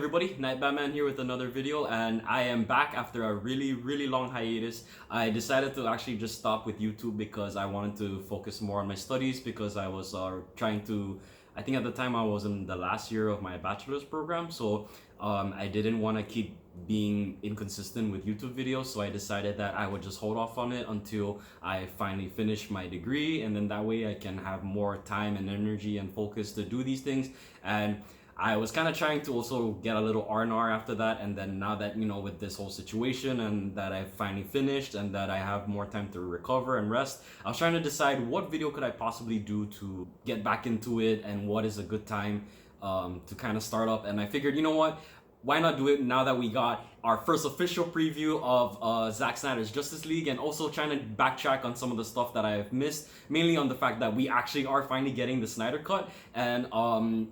everybody, Night Batman here with another video, and I am back after a really long hiatus. I decided to actually just stop with YouTube because I wanted to focus more on my studies because I was trying to, I think at the time I was in the last year of my bachelor's program, so I didn't want to keep being inconsistent with YouTube videos, so I decided that I would just hold off on it until I finally finish my degree, and then that way I can have more time and energy and focus to do these things. And I was kind of trying to also get a little R&R after that, and then now that, you know, with this whole situation and that I finally finished and that I have more time to recover and rest, I was trying to decide what video could I possibly do to get back into it and what is a good time to kind of start up. And I figured, you know what, why not do it now that we got our first official preview of Zack Snyder's Justice League, and also trying to backtrack on some of the stuff that I've missed, mainly on the fact that we actually are finally getting the Snyder Cut, and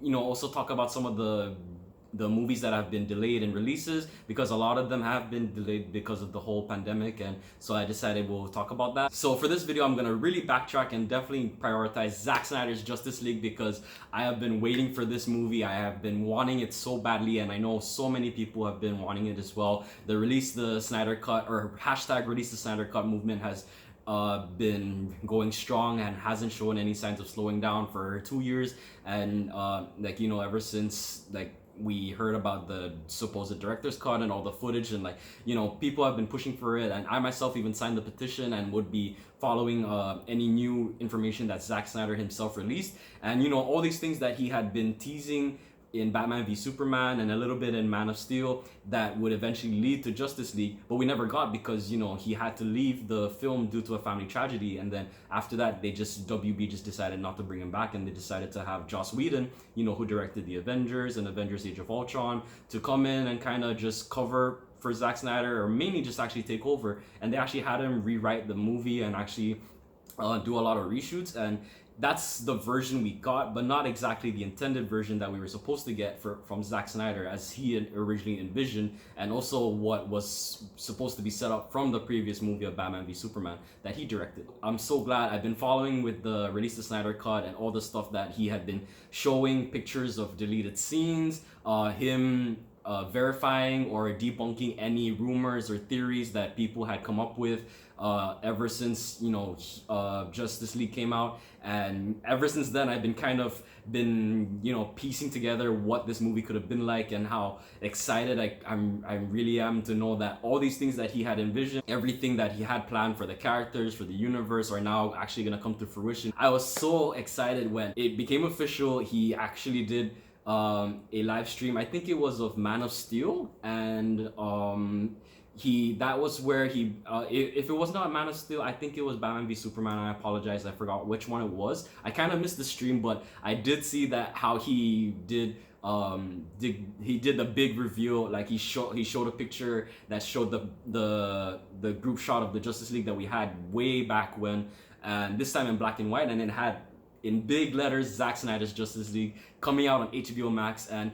you know, also talk about some of the movies that have been delayed in releases, because a lot of them have been delayed because of the whole pandemic, and so I decided we'll talk about that. So for this video, I'm gonna really backtrack and definitely prioritize Zack Snyder's Justice League because I have been waiting for this movie. I have been wanting it so badly, and I know so many people have been wanting it as well. The Snyder Cut, or hashtag release the Snyder Cut movement has been going strong and hasn't shown any signs of slowing down for 2 years, and like, you know, ever since like we heard about the supposed director's cut and all the footage, and like, you know, people have been pushing for it, and I myself even signed the petition and would be following any new information that Zack Snyder himself released. And you know, all these things that he had been teasing in Batman v Superman and a little bit in Man of Steel that would eventually lead to Justice League, but we never got because, you know, he had to leave the film due to a family tragedy, and then after that WB just decided not to bring him back, and they decided to have Joss Whedon, you know, who directed the Avengers and Avengers Age of Ultron, to come in and kind of just cover for Zack Snyder, or mainly just actually take over. And they actually had him rewrite the movie and actually do a lot of reshoots, and that's the version we got, but not exactly the intended version that we were supposed to get from Zack Snyder as he had originally envisioned, and also what was supposed to be set up from the previous movie of Batman v Superman that he directed. I'm so glad I've been following with the release the Snyder Cut and all the stuff that he had been showing, pictures of deleted scenes, him verifying or debunking any rumors or theories that people had come up with ever since, you know, Justice League came out. And ever since then, I've been you know, piecing together what this movie could have been like, and how excited I really am to know that all these things that he had envisioned, everything that he had planned for the characters, for the universe, are now actually gonna come to fruition. I was so excited when it became official. He actually did a live stream, I think it was of Man of Steel, and that was where he if it was not Man of Steel, I think it was Batman v Superman. I apologize, I forgot which one it was. I kind of missed the stream, but I did see that how he did the big reveal. Like he showed a picture that showed the group shot of the Justice League that we had way back when, and this time in black and white, and it had in big letters Zack Snyder's Justice League, coming out on HBO Max. And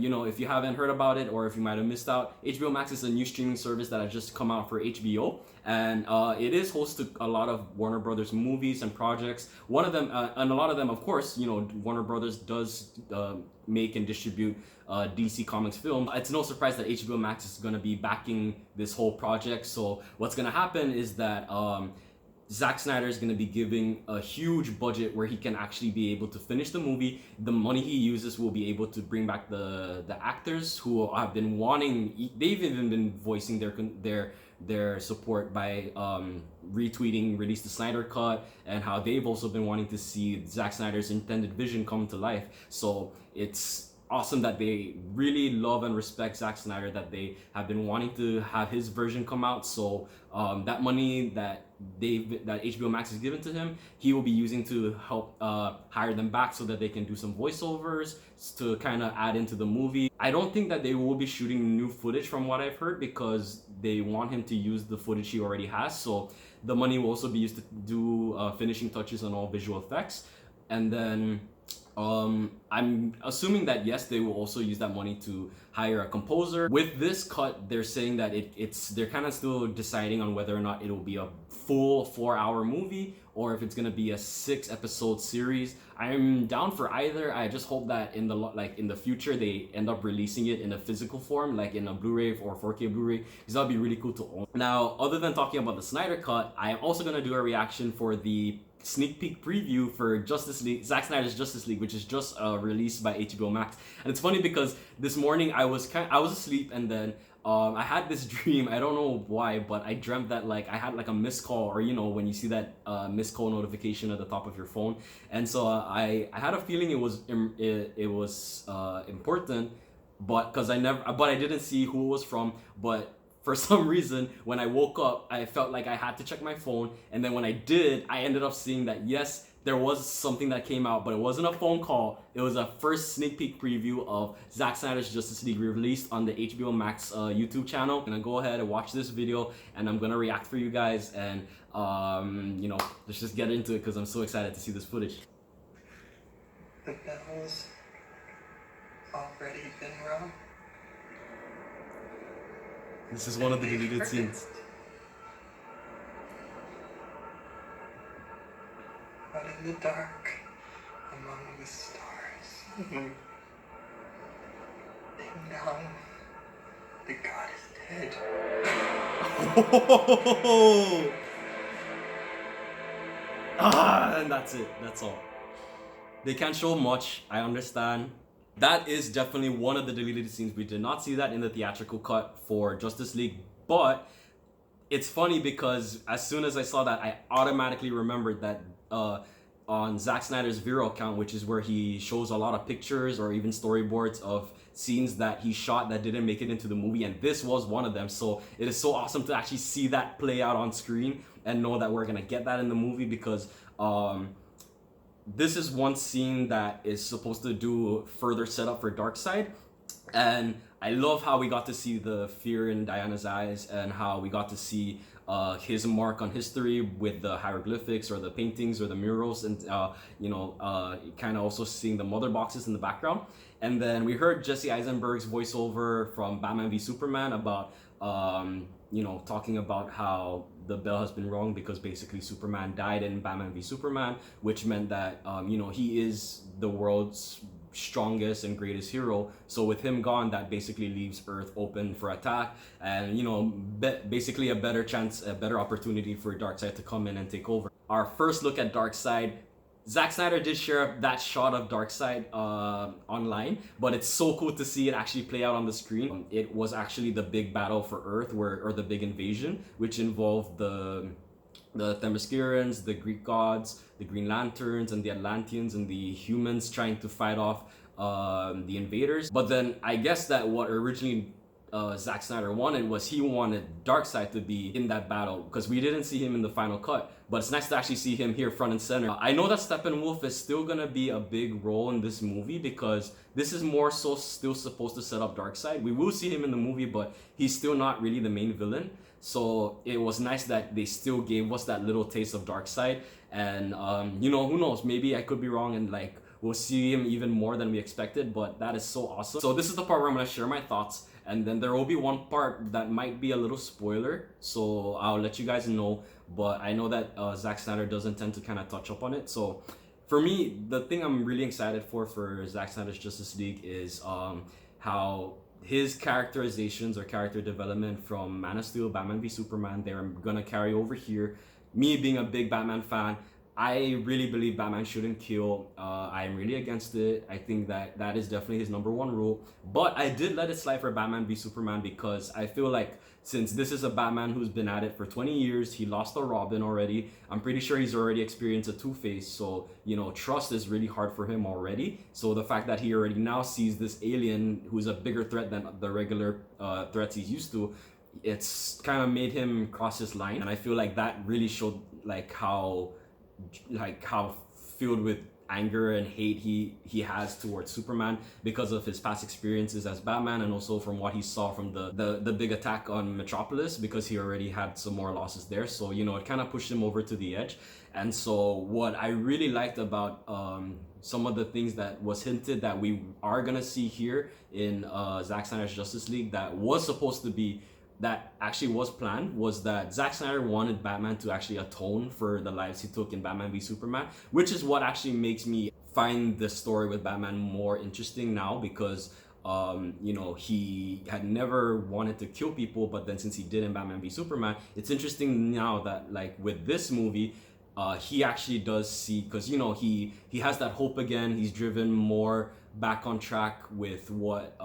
you know, if you haven't heard about it, or if you might have missed out, HBO Max is a new streaming service that has just come out for HBO, and it is host to a lot of Warner Brothers movies and projects. One of them, and a lot of them, of course, you know, Warner Brothers does make and distribute DC Comics film. It's no surprise that HBO Max is going to be backing this whole project. So what's going to happen is that Zack Snyder is going to be giving a huge budget where he can actually be able to finish the movie. The money he uses will be able to bring back the actors who have been wanting. They've even been voicing their support by retweeting Release the Snyder Cut, and how they've also been wanting to see Zack Snyder's intended vision come to life. So it's awesome that they really love and respect Zack Snyder, that they have been wanting to have his version come out. So that money that HBO Max has given to him, he will be using to help hire them back so that they can do some voiceovers to kind of add into the movie. I don't think that they will be shooting new footage from what I've heard, because they want him to use the footage he already has. So the money will also be used to do finishing touches on all visual effects. And then I'm assuming that yes, they will also use that money to hire a composer. With this cut, they're saying that they're kind of still deciding on whether or not it'll be a full 4-hour movie or if it's gonna be a 6-episode series. I'm down for either. I just hope that in the future they end up releasing it in a physical form, like in a Blu-ray or 4K Blu-ray, because that'd be really cool to own. Now, other than talking about the Snyder cut, I am also gonna do a reaction for the sneak peek preview for Justice League, Zack Snyder's Justice League, which is just released by HBO Max. And it's funny because this morning I was asleep, and then I had this dream. I don't know why, but I dreamt that like I had like a missed call, or you know when you see that missed call notification at the top of your phone. And so I had a feeling it was important, but I didn't see who it was from. But for some reason, when I woke up, I felt like I had to check my phone, and then when I did, I ended up seeing that yes, there was something that came out, but it wasn't a phone call. It was a first sneak peek preview of Zack Snyder's Justice League, released on the HBO Max YouTube channel. I'm gonna go ahead and watch this video, and I'm gonna react for you guys, and you know, let's just get into it because I'm so excited to see this footage. The bell's already been rung. This is one of the deleted scenes. But in the dark, among the stars, ding dong, the god is dead. And that's it. That's all. They can't show much, I understand. That is definitely one of the deleted scenes. We did not see that in the theatrical cut for Justice League, but it's funny because as soon as I saw that, I automatically remembered that on Zack Snyder's Vero account, which is where he shows a lot of pictures or even storyboards of scenes that he shot that didn't make it into the movie, and this was one of them. So it is so awesome to actually see that play out on screen and know that we're gonna get that in the movie, because this is one scene that is supposed to do further setup for Darkseid. And I love how we got to see the fear in Diana's eyes, and how we got to see his mark on history with the hieroglyphics or the paintings or the murals, and you know, kind of also seeing the mother boxes in the background. And then we heard Jesse Eisenberg's voiceover from Batman v Superman about you know, talking about how the bell has been rung because basically Superman died in Batman v Superman, which meant that you know, he is the world's strongest and greatest hero. So with him gone, that basically leaves Earth open for attack, and you know, basically a better chance, a better opportunity for Darkseid to come in and take over. Our first look at Darkseid. Zack Snyder did share that shot of Darkseid online, but it's so cool to see it actually play out on the screen. It was actually the big battle for Earth, or the big invasion, which involved the Themyscirans, the Greek gods, the Green Lanterns, and the Atlanteans, and the humans trying to fight off the invaders. But then I guess that what originally Zack Snyder wanted was, he wanted Darkseid to be in that battle, because we didn't see him in the final cut, but it's nice to actually see him here front and center. I know that Steppenwolf is still gonna be a big role in this movie, because this is more so still supposed to set up Darkseid. We will see him in the movie, but he's still not really the main villain. So it was nice that they still gave us that little taste of Darkseid. And you know, who knows, maybe I could be wrong, and like we'll see him even more than we expected, but that is so awesome. So this is the part where I'm gonna share my thoughts, and then there will be one part that might be a little spoiler, so I'll let you guys know. But I know that Zack Snyder doesn't tend to kind of touch up on it. So for me, the thing I'm really excited for Zack Snyder's Justice League is how his characterizations or character development from Man of Steel, Batman v Superman, they're gonna carry over here. Me being a big Batman fan, I really believe Batman shouldn't kill. I'm really against it. I think that that is definitely his #1 rule. But I did let it slide for Batman v Superman, because I feel like since this is a Batman who's been at it for 20 years, he lost a Robin already. I'm pretty sure he's already experienced a Two-Face. So, you know, trust is really hard for him already. So the fact that he already now sees this alien who's a bigger threat than the regular threats he's used to, it's kind of made him cross his line. And I feel like that really showed like how filled with anger and hate he has towards Superman because of his past experiences as Batman, and also from what he saw from the big attack on Metropolis, because he already had some more losses there. So, you know, it kind of pushed him over to the edge. And so what I really liked about some of the things that was hinted that we are gonna see here in Zack Snyder's Justice League that was supposed to be, that actually was planned, was that Zack Snyder wanted Batman to actually atone for the lives he took in Batman v Superman, which is what actually makes me find the story with Batman more interesting now, because he had never wanted to kill people, but then since he did in Batman v Superman, it's interesting now that, like, with this movie, he actually does see, because he has that hope again. He's driven more back on track with what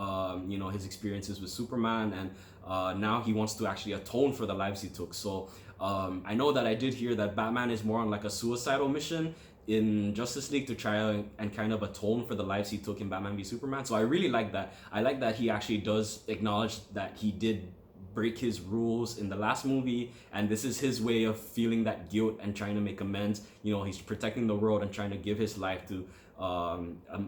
his experiences with Superman, and now he wants to actually atone for the lives he took. So I know that I did hear that Batman is more on like a suicidal mission in Justice League to try and kind of atone for the lives he took in Batman v Superman. So I really like that. I like that he actually does acknowledge that he did break his rules in the last movie, and this is his way of feeling that guilt and trying to make amends. He's protecting the world and trying to give his life to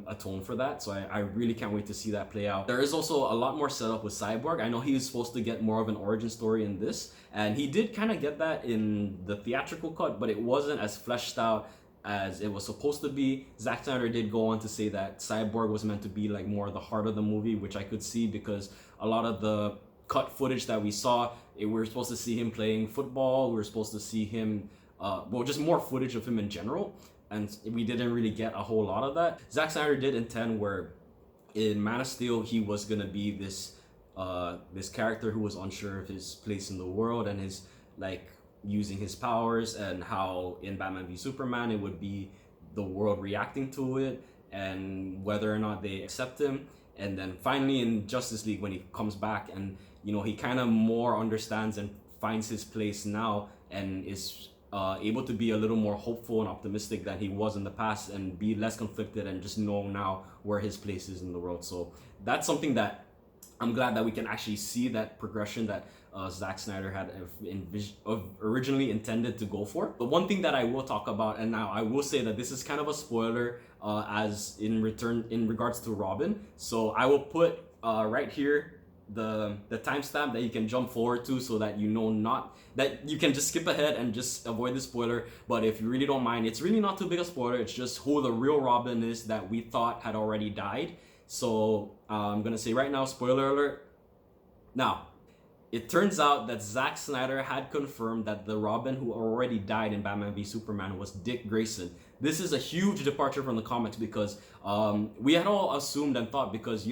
atone for that. So I really can't wait to see that play out. There is also a lot more setup with Cyborg. I know he was supposed to get more of an origin story in this, and he did kind of get that in the theatrical cut, but it wasn't as fleshed out as it was supposed to be. Zack Snyder did go on to say that Cyborg was meant to be like more the heart of the movie, which I could see, because a lot of the cut footage that we saw, we were supposed to see him playing football, we were supposed to see him just more footage of him in general, and we didn't really get a whole lot of that. Zack Snyder did intend where in Man of Steel he was gonna be this character who was unsure of his place in the world and his, like, using his powers, and how in Batman v Superman it would be the world reacting to it and whether or not they accept him. And then finally in Justice League, when he comes back and he kind of more understands and finds his place now, and is able to be a little more hopeful and optimistic than he was in the past, and be less conflicted and just know now where his place is in the world. So that's something that I'm glad that we can actually see, that progression that Zack Snyder had originally intended to go for. But one thing that I will talk about, and now I will say that this is kind of a spoiler as in regards to Robin. So I will put right here the timestamp that you can jump forward to, so that not that you can just skip ahead and just avoid the spoiler. But if you really don't mind, it's really not too big a spoiler. It's just who the real Robin is that we thought had already died. So I'm gonna say right now, spoiler alert. Now, it turns out that Zack Snyder had confirmed that the Robin who already died in Batman v Superman was Dick Grayson. This is a huge departure from the comics, because we had all assumed and thought, because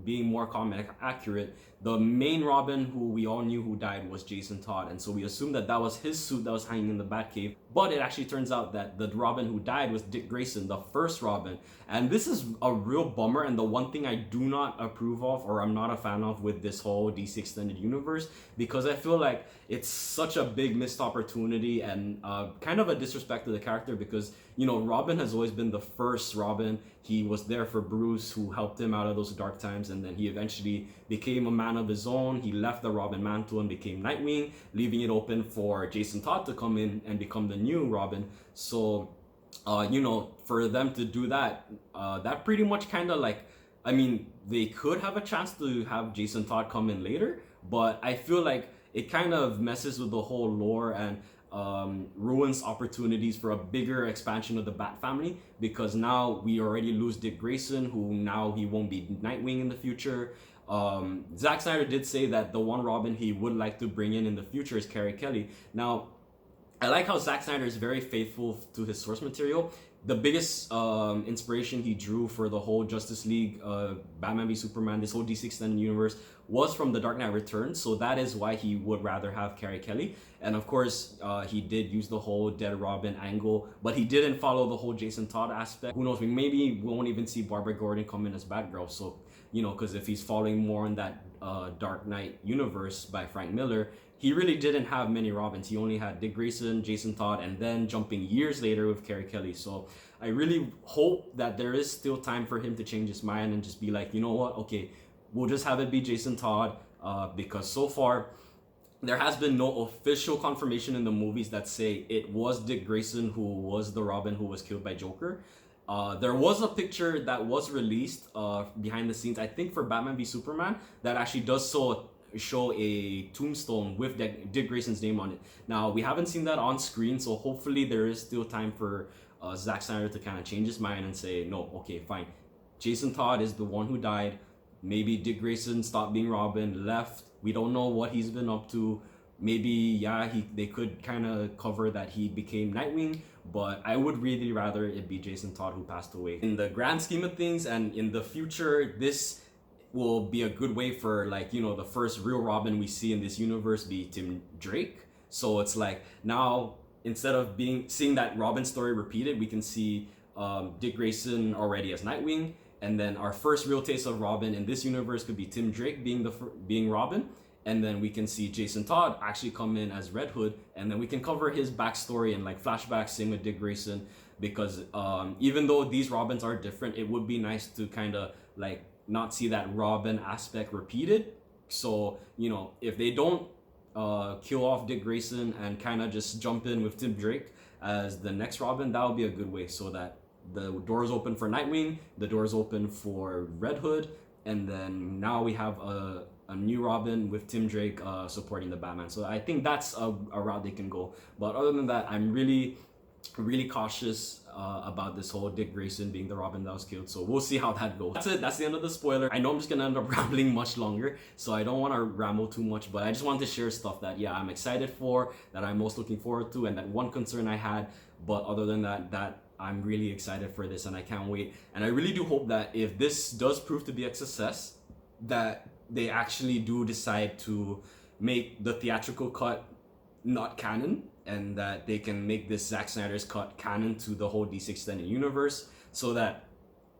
being more comic accurate, the main Robin who we all knew who died was Jason Todd, and so we assumed that was his suit that was hanging in the Batcave. But it actually turns out that the Robin who died was Dick Grayson, the first Robin. And this is a real bummer, and the one thing I do not approve of, or I'm not a fan of, with this whole DC Extended Universe, because I feel like it's such a big missed opportunity and kind of a disrespect to the character, because Robin has always been the first Robin. He was there for Bruce, who helped him out of those dark times, and then he eventually became a man of his own. He left the Robin mantle and became Nightwing, leaving it open for Jason Todd to come in and become the new Robin. So for them to do that, that pretty much kind of like, I mean, they could have a chance to have Jason Todd come in later, but I feel like it kind of messes with the whole lore and ruins opportunities for a bigger expansion of the Bat family, because now we already lose Dick Grayson, who now he won't be Nightwing in the future. Zack Snyder did say that the one Robin he would like to bring in the future is Carrie Kelly. Now, I like how Zack Snyder is very faithful to his source material. The biggest inspiration he drew for the whole Justice League, Batman v Superman, this whole DC Extended Universe, was from The Dark Knight Returns. So that is why he would rather have Carrie Kelly. And of course, he did use the whole Dead Robin angle, but he didn't follow the whole Jason Todd aspect. Who knows, maybe we won't even see Barbara Gordon come in as Batgirl. So, because if he's following more in that Dark Knight universe by Frank Miller, he really didn't have many Robins. He only had Dick Grayson, Jason Todd, and then jumping years later with Carrie Kelly. So I really hope that there is still time for him to change his mind and just be like, you know what, okay, we'll just have it be Jason Todd, because so far there has been no official confirmation in the movies that say it was Dick Grayson who was the Robin who was killed by Joker. There was a picture that was released behind the scenes, I think for Batman v Superman, that actually does show a tombstone with Dick Grayson's name on it. Now, we haven't seen that on screen, so hopefully there is still time for Zack Snyder to kind of change his mind and say, no, okay, fine. Jason Todd is the one who died. Maybe Dick Grayson stopped being Robin, left. We don't know what he's been up to. Maybe, yeah, they could kind of cover that he became Nightwing, but I would really rather it be Jason Todd who passed away. In the grand scheme of things and in the future, this will be a good way for, like, you know, the first real Robin we see in this universe be Tim Drake. So it's like now, instead of seeing that Robin story repeated, we can see Dick Grayson already as Nightwing, and then our first real taste of Robin in this universe could be Tim Drake being Robin, and then we can see Jason Todd actually come in as Red Hood, and then we can cover his backstory and like flashbacks, same with Dick Grayson, because even though these Robins are different, it would be nice to kind of like not see that Robin aspect repeated. So, you know, if they don't kill off Dick Grayson and kind of just jump in with Tim Drake as the next Robin, that would be a good way, so that the doors open for Nightwing, the doors open for Red Hood, and then now we have a new Robin with Tim Drake supporting the Batman. So I think that's a route they can go. But other than that, I'm really cautious about this whole Dick Grayson being the Robin that was killed. So we'll see how that goes. That's it. That's the end of the spoiler. I know I'm just gonna end up rambling much longer, so I don't want to ramble too much, but I just wanted to share stuff that, yeah, I'm excited for, that I'm most looking forward to, and that one concern I had. But other than that I'm really excited for this, and I can't wait. And I really do hope that if this does prove to be a success, that they actually do decide to make the theatrical cut not canon, and that they can make this Zack Snyder's cut canon to the whole DC Extended Universe, so that,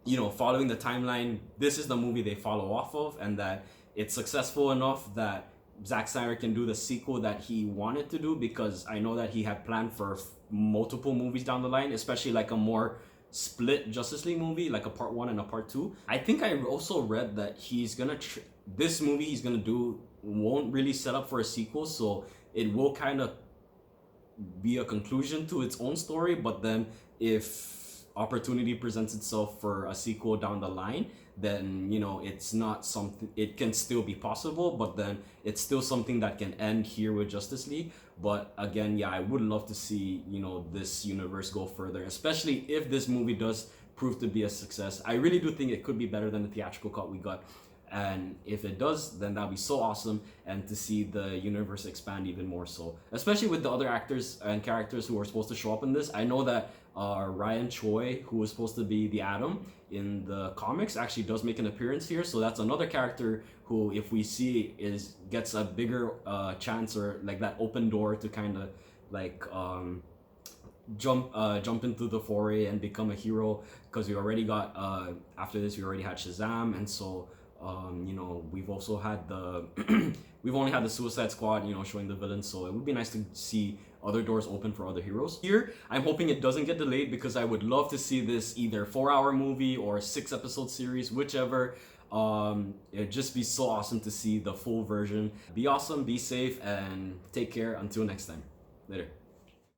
you know, following the timeline, this is the movie they follow off of, and that it's successful enough that Zack Snyder can do the sequel that he wanted to do, because I know that he had planned for multiple movies down the line, especially like a more split Justice League movie, like a part 1 and a part 2. I think I also read that he's gonna this movie he's gonna do won't really set up for a sequel, so it will kind of be a conclusion to its own story. But then if opportunity presents itself for a sequel down the line, then, you know, it's not something, it can still be possible, but then it's still something that can end here with Justice League. But again, yeah, I would love to see, you know, this universe go further, especially if this movie does prove to be a success. I really do think it could be better than the theatrical cut we got, and if it does, then that'll be so awesome, and to see the universe expand even more so, especially with the other actors and characters who are supposed to show up in this. I know that Ryan Choi, who was supposed to be the Atom in the comics, actually does make an appearance here, so that's another character who, if we see, gets a bigger chance, or like that open door to kind of like jump into the foray and become a hero, because we already got after this we already had Shazam, and so you know, we've also had the we've only had the Suicide Squad, you know, showing the villains, so it would be nice to see other doors open for other heroes. Here, I'm hoping it doesn't get delayed, because I would love to see this either 4-hour movie or 6-episode series, whichever. It'd just be so awesome to see the full version. Be awesome, be safe, and take care until next time. Later.